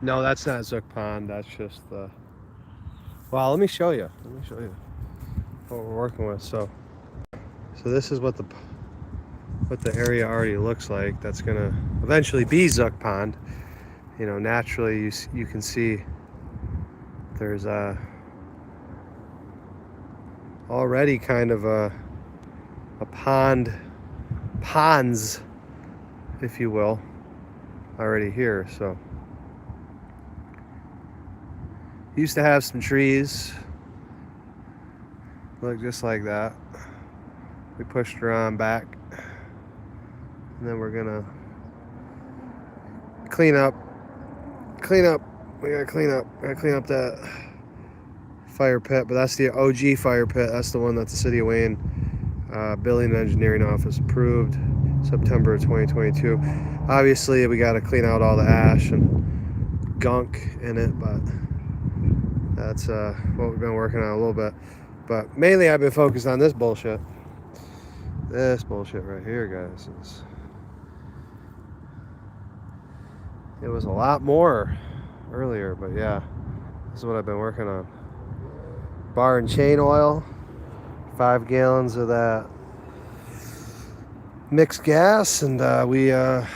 No, that's not Zook Pond. That's just the. Well, let me show you. Let me show you what we're working with. So this is what the area already looks like. That's gonna eventually be Zook Pond. You know, naturally you can see there's already kind of a ponds, if you will, already here. So used to have some trees look just like that. We pushed her on back, and then we're gonna clean up. We gotta clean up. That fire pit, but that's the OG fire pit. That's the one that the City of Wayne Building and Engineering Office approved September of 2022. Obviously, we got to clean out all the ash and gunk in it, but that's what we've been working on a little bit. But mainly, I've been focused on this bullshit. This bullshit right here, guys. It was a lot more earlier, but yeah, this is what I've been working on. Bar and chain oil, 5 gallons of that mixed gas, and we are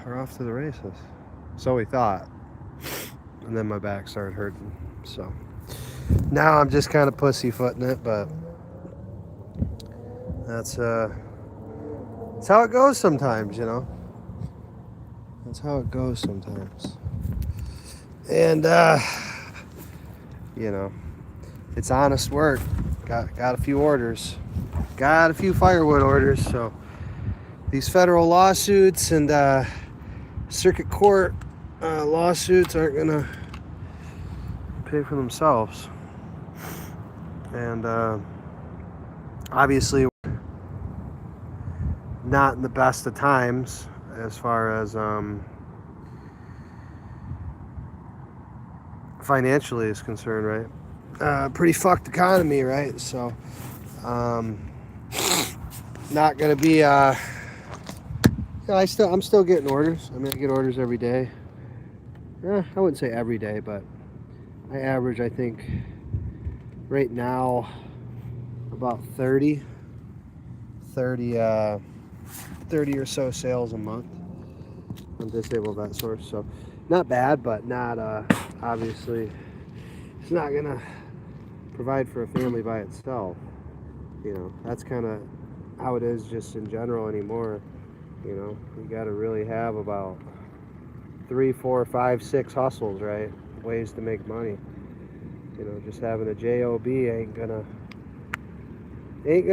off to the races. So we thought. And then my back started hurting. So now I'm just kind of pussyfooting it, but that's how it goes sometimes, you know. That's how it goes sometimes. And you know, it's honest work. Got a few orders. Got a few firewood orders, so these federal lawsuits and circuit court lawsuits aren't gonna pay for themselves. And obviously not in the best of times as far as financially is concerned, right? Pretty fucked economy, right? So not gonna be I'm still getting orders. I mean, I get orders every day. I wouldn't say every day, but I average, I think right now about 30 or so sales a month on Disable Vet Source. So not bad, but not obviously it's not gonna provide for a family by itself. You know, that's kind of how it is just in general anymore. You know, you got to really have about 3, 4, 5, 6 hustles, right? Ways to make money. You know, just having a job ain't gonna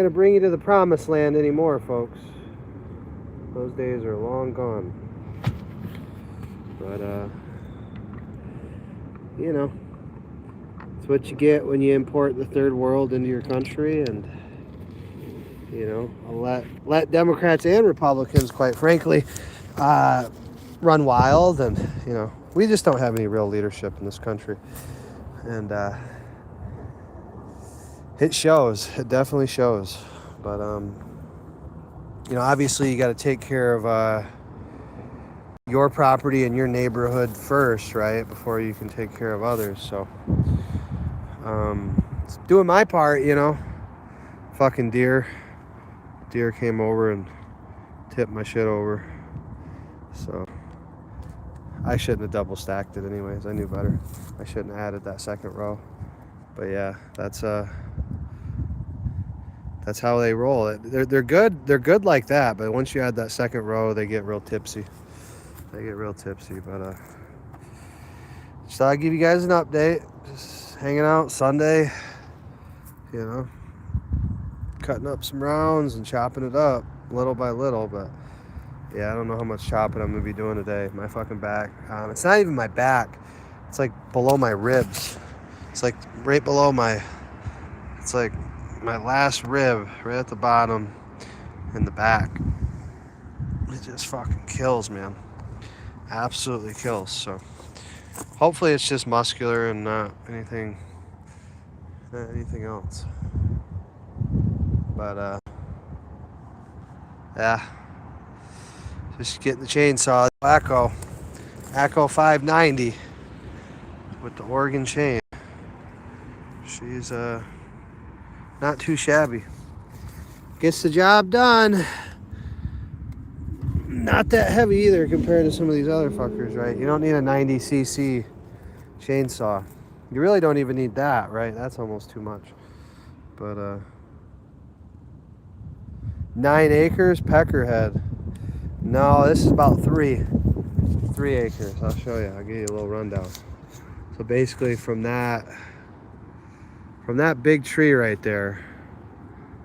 bring you to the promised land anymore, folks. Those days are long gone. But you know, it's what you get when you import the third world into your country. And you know, let Democrats and Republicans, quite frankly, run wild. And you know, we just don't have any real leadership in this country. And it shows. It definitely shows. But you know, obviously you got to take care of your property and your neighborhood first, right, before you can take care of others. So doing my part, you know. Fucking deer came over and tipped my shit over. So I shouldn't have double stacked it anyways. I knew better. I shouldn't have added that second row. But yeah, that's how they roll. They're good like that, but once you add that second row, they get real tipsy. But just thought I'd give you guys an update. Just hanging out Sunday, you know, cutting up some rounds and chopping it up little by little. But yeah, I don't know how much chopping I'm gonna be doing today. My fucking back. It's not even my back. It's like below my ribs. It's like right below it's like my last rib, right at the bottom in the back. It just fucking kills, man. Absolutely kills. So hopefully it's just muscular and not anything else. But yeah, just getting the chainsaw. ACO 590. with the Oregon chain. She's not too shabby. Gets the job done. Not that heavy either compared to some of these other fuckers, right? You don't need a 90cc chainsaw. You really don't even need that, right? That's almost too much. But 9 acres, peckerhead. No, this is about 3 acres. I'll show you. I'll give you a little rundown. So basically from that big tree right there,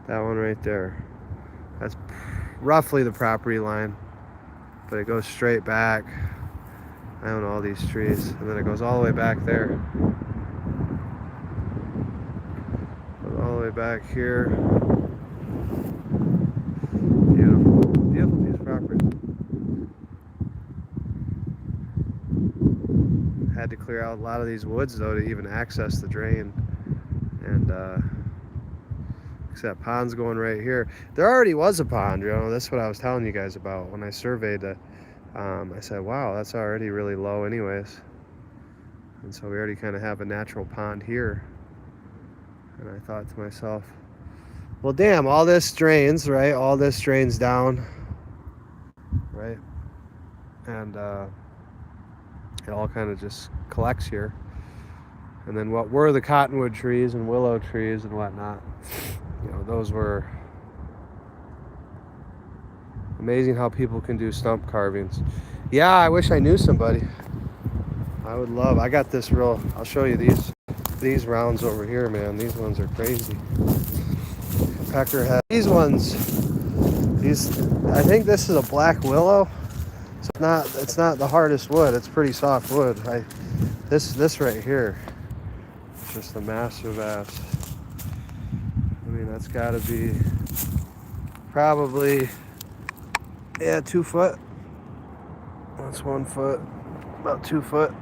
that one right there, that's roughly the property line, but it goes straight back. I own all these trees, and then it goes all the way back there. Goes all the way back here. Beautiful, beautiful piece of property. Had to clear out a lot of these woods though to even access the drain, and except pond's going right here. There already was a pond, you know. That's what I was telling you guys about when I surveyed it. I said, wow, that's already really low anyways. And so we already kind of have a natural pond here. And I thought to myself, well, damn, all this drains, right? All this drains down, right? And it all kind of just collects here. And then what were the cottonwood trees and willow trees and whatnot, you know, those were amazing how people can do stump carvings. Yeah, I wish I knew somebody. I would love. I got this real. I'll show you these rounds over here, man. These ones are crazy. Peckerhead. These ones. I think this is a black willow. So it's not the hardest wood. It's pretty soft wood. This right here. It's just a massive ass. I mean, that's got to be probably. Yeah, 2 foot. That's 1 foot. About 2 foot.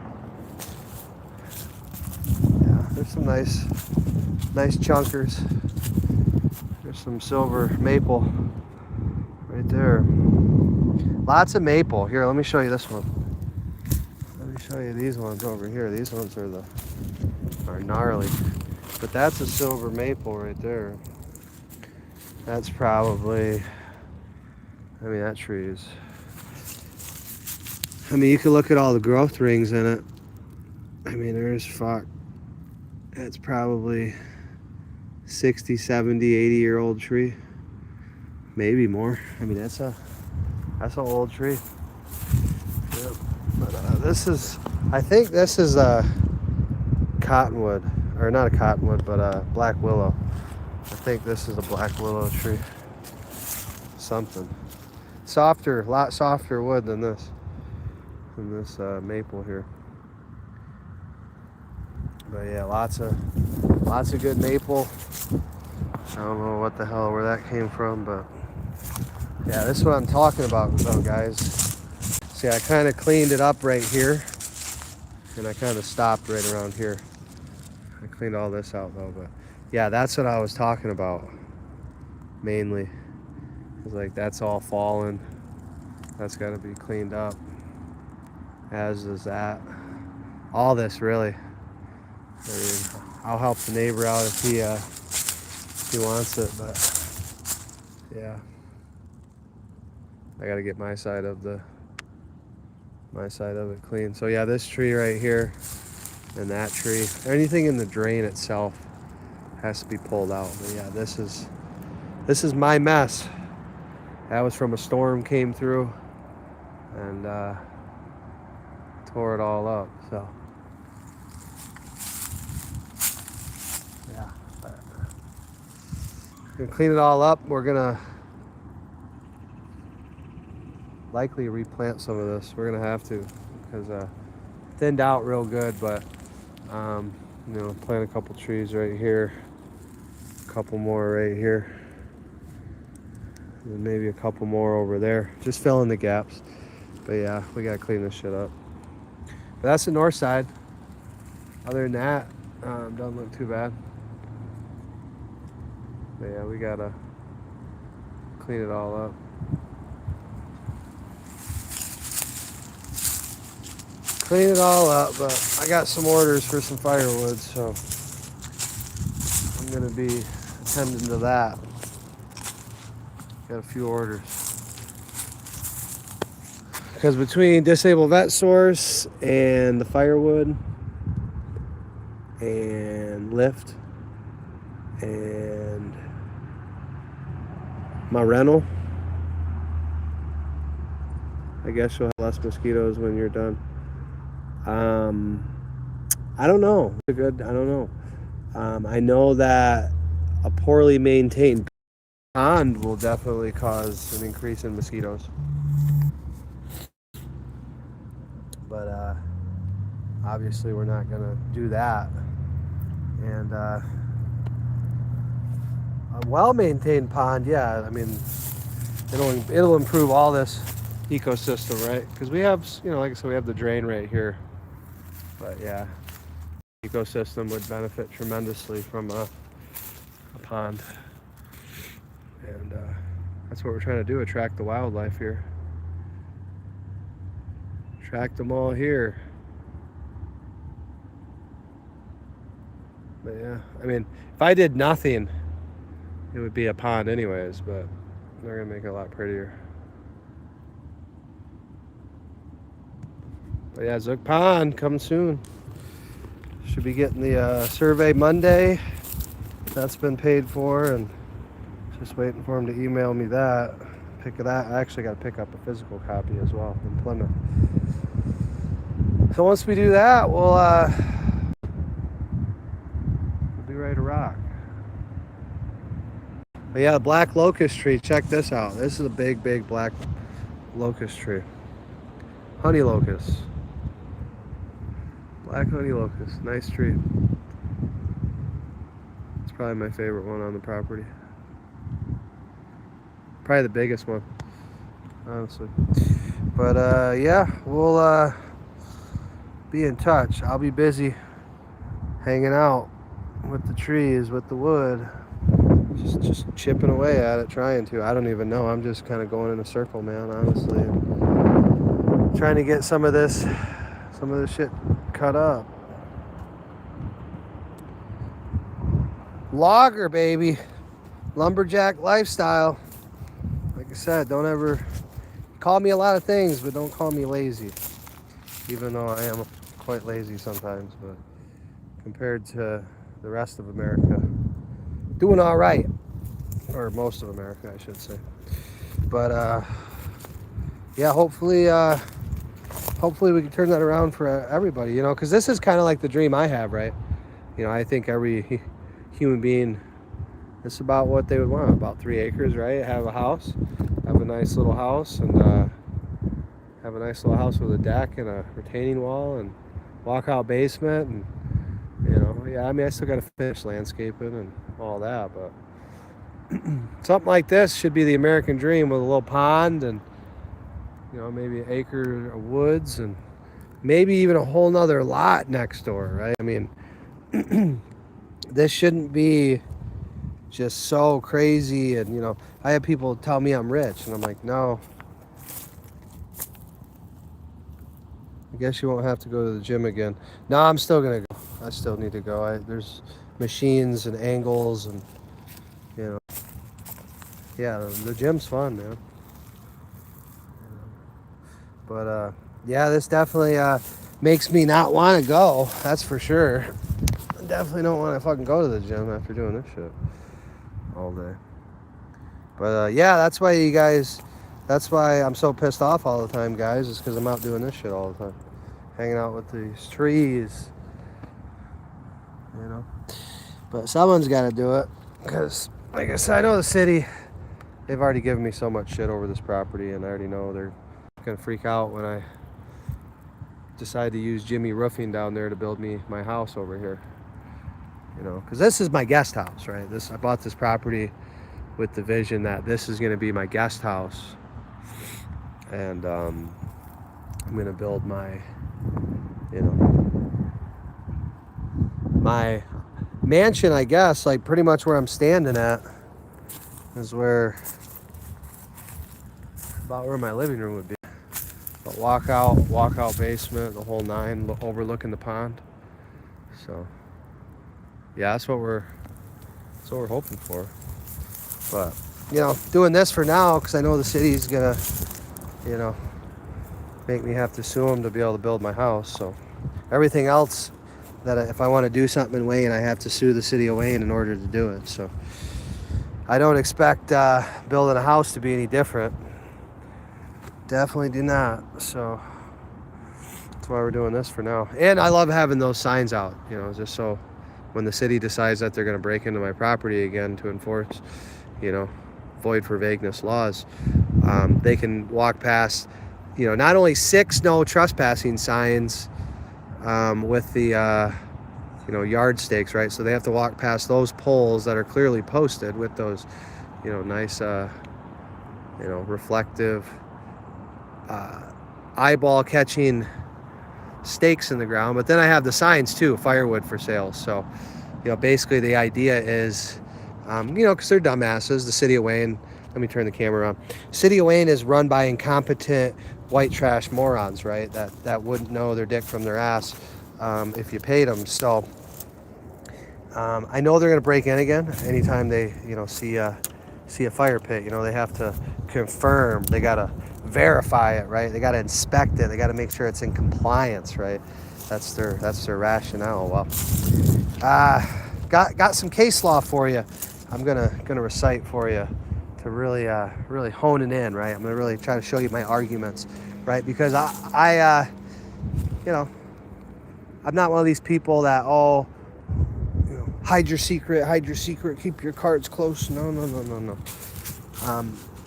Yeah, there's some nice chunkers. There's some silver maple right there. Lots of maple. Here, let me show you this one. Let me show you these ones over here. These ones are gnarly. But that's a silver maple right there. That's probably, I mean, that tree is, I mean, you can look at all the growth rings in it. I mean, that's probably 60, 70, 80-year-old tree. Maybe more. I mean, that's an old tree. Yep. But I think this is a cottonwood, or not a cottonwood, but a black willow. I think this is a black willow tree. Something. Softer, a lot softer wood than this maple here. But yeah, lots of good maple. I don't know what the hell where that came from, but yeah, this is what I'm talking about though, guys. See, I kind of cleaned it up right here, and I kind of stopped right around here. I cleaned all this out though, but yeah, that's what I was talking about mainly. It's like that's all fallen. That's got to be cleaned up. As does that. All this really. I mean, I'll help the neighbor out if he wants it, but yeah, I got to get my side of it clean. So yeah, this tree right here and that tree, anything in the drain itself has to be pulled out. But yeah, this is my mess. That was from a storm came through and tore it all up. So yeah, gonna clean it all up. We're gonna likely replant some of this. We're gonna have to, because thinned out real good, but you know, plant a couple trees right here, a couple more right here, and maybe a couple more over there, just fill in the gaps. But yeah, we gotta clean this shit up. But that's the north side. Other than that, doesn't look too bad. But yeah, we gotta clean it all up. clean it all up, but I got some orders for some firewood, so I'm gonna be attending to that. Got a few orders. Because between Disabled Vet Source and the firewood and Lyft and my rental, I guess you'll have less mosquitoes when you're done. I don't know. I don't know. I know that a poorly maintained pond will definitely cause an increase in mosquitoes. But obviously we're not gonna do that. And a well-maintained pond, yeah, I mean, it'll improve all this ecosystem, right? Because we have, like I said, we have the drain right here. But yeah, ecosystem would benefit tremendously from a pond. And that's what we're trying to do, attract the wildlife here. Attract them all here. But yeah, I mean, if I did nothing, it would be a pond anyways, but they're gonna make it a lot prettier. But yeah, Zook Pond coming soon. Should be getting the survey Monday. That's been paid for, and just waiting for him to email me that. Pick of that. I actually got to pick up a physical copy as well in Plymouth. So once we do that, we'll be ready to rock. But yeah, the black locust tree. Check this out. This is a big, big black locust tree. Honey locust. Black honey locust. Nice tree. It's probably my favorite one on the property. Probably the biggest one, honestly. But yeah, we'll be in touch. I'll be busy hanging out with the trees, with the wood, just chipping away at it, trying to. I don't even know. I'm just kind of going in a circle, man, honestly. Trying to get some of this shit cut up. Logger, baby. Lumberjack lifestyle. Like I said, don't ever call me a lot of things, but don't call me lazy. Even though I am quite lazy sometimes, but compared to the rest of America, doing all right. Or most of America, I should say. But yeah, hopefully we can turn that around for everybody, because this is kind of like the dream I have, right? I think every human being, it's about what they would want, about 3 acres, right? Have a house, have a nice little house, and have a nice little house with a deck and a retaining wall and walkout basement, and yeah, I mean, I still got to finish landscaping and all that, but something like this should be the American dream, with a little pond and maybe an acre of woods and maybe even a whole nother lot next door, right? I mean, this shouldn't be just so crazy. And I have people tell me I'm rich, and I'm like, no, I guess you won't have to go to the gym again. No, I'm still gonna go. I still need to go. There's machines and angles, and yeah, the gym's fun, man. But yeah, this definitely makes me not want to go. That's for sure. I definitely don't want to fucking go to the gym after doing this shit all day. But yeah, that's why I'm so pissed off all the time, guys, is because I'm out doing this shit all the time. Hanging out with these trees, But someone's got to do it, because, like I said, I know the city, they've already given me so much shit over this property, and I already know they're going to freak out when I decide to use Jimmy Roofing down there to build me my house over here. Because this is my guest house, right? I bought this property with the vision that this is going to be my guest house, and I'm going to build my my mansion, I guess, like pretty much where I'm standing at is about where my living room would be, about walkout basement, the whole nine, overlooking the pond. So yeah, that's what we're hoping for. But doing this for now because I know the city's gonna make me have to sue them to be able to build my house. So everything else that if I want to do something in Wayne, I have to sue the city of Wayne in order to do it. So I don't expect building a house to be any different. Definitely do not. So that's why we're doing this for now. And I love having those signs out, just so when the city decides that they're going to break into my property again to enforce, void for vagueness laws, they can walk past, not only 6 no trespassing signs with the, yard stakes, right? So they have to walk past those poles that are clearly posted with those, nice, reflective, eyeball catching stakes in the ground. But then I have the signs too, firewood for sale. So, basically the idea is, because they're dumbasses, the city of Wayne, let me turn the camera on. City of Wayne is run by incompetent white trash morons, right? That wouldn't know their dick from their ass if you paid them. So I know they're going to break in again anytime they, see a fire pit. They have to confirm, they got to verify it, right? They got to inspect it. They got to make sure it's in compliance, right? That's their rationale. Well, got some case law for you. I'm gonna recite for you to really hone it in, right? I'm gonna really try to show you my arguments, right? Because I I'm not one of these people that hide your secret, keep your cards close. No.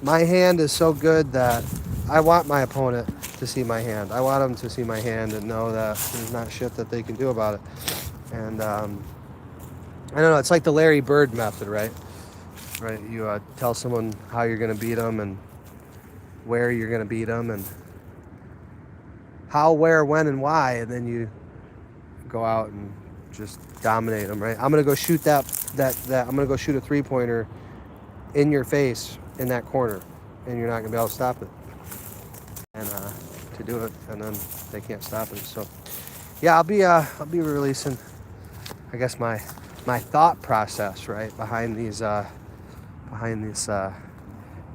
My hand is so good that I want my opponent to see my hand. I want them to see my hand and know that there's not shit that they can do about it. And I don't know, it's like the Larry Bird method, right? Right, you tell someone how you're going to beat them and where you're going to beat them and how, where, when, and why, and then you go out and just dominate them, right? I'm going to go shoot I'm going to go shoot a 3-pointer in your face in that corner, and you're not going to be able to stop it. And to do it, and then they can't stop it. So yeah, I'll be releasing, I guess, my thought process, right, behind this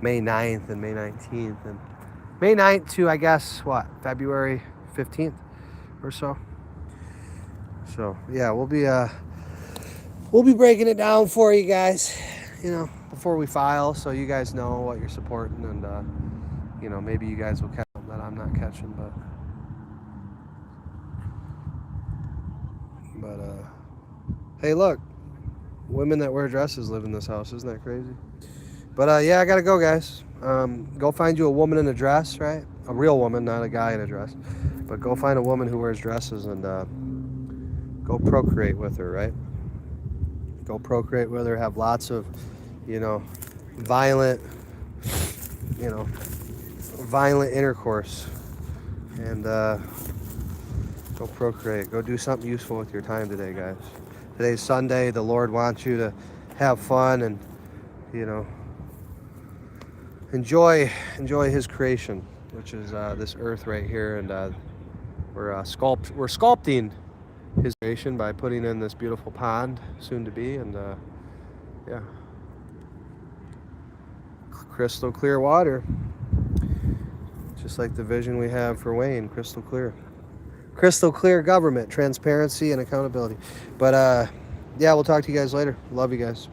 May 9th and May 19th and May 9th to, I guess, February 15th or so. So yeah, we'll be breaking it down for you guys, before we file, so you guys know what you're supporting, and maybe you guys will catch them that I'm not catching, but hey, look, women that wear dresses live in this house. Isn't that crazy? But yeah, I gotta go, guys. Go find you a woman in a dress, right? A real woman, not a guy in a dress. But go find a woman who wears dresses and go procreate with her, right? Go procreate with her. Have lots of, violent intercourse, and go procreate. Go do something useful with your time today, guys. Today's Sunday. The Lord wants you to have fun and, enjoy His creation, which is this earth right here, and we're sculpting His creation by putting in this beautiful pond, soon to be, and yeah, crystal clear water, just like the vision we have for Wayne. Crystal clear government, transparency, and accountability. But yeah, we'll talk to you guys later. Love you guys.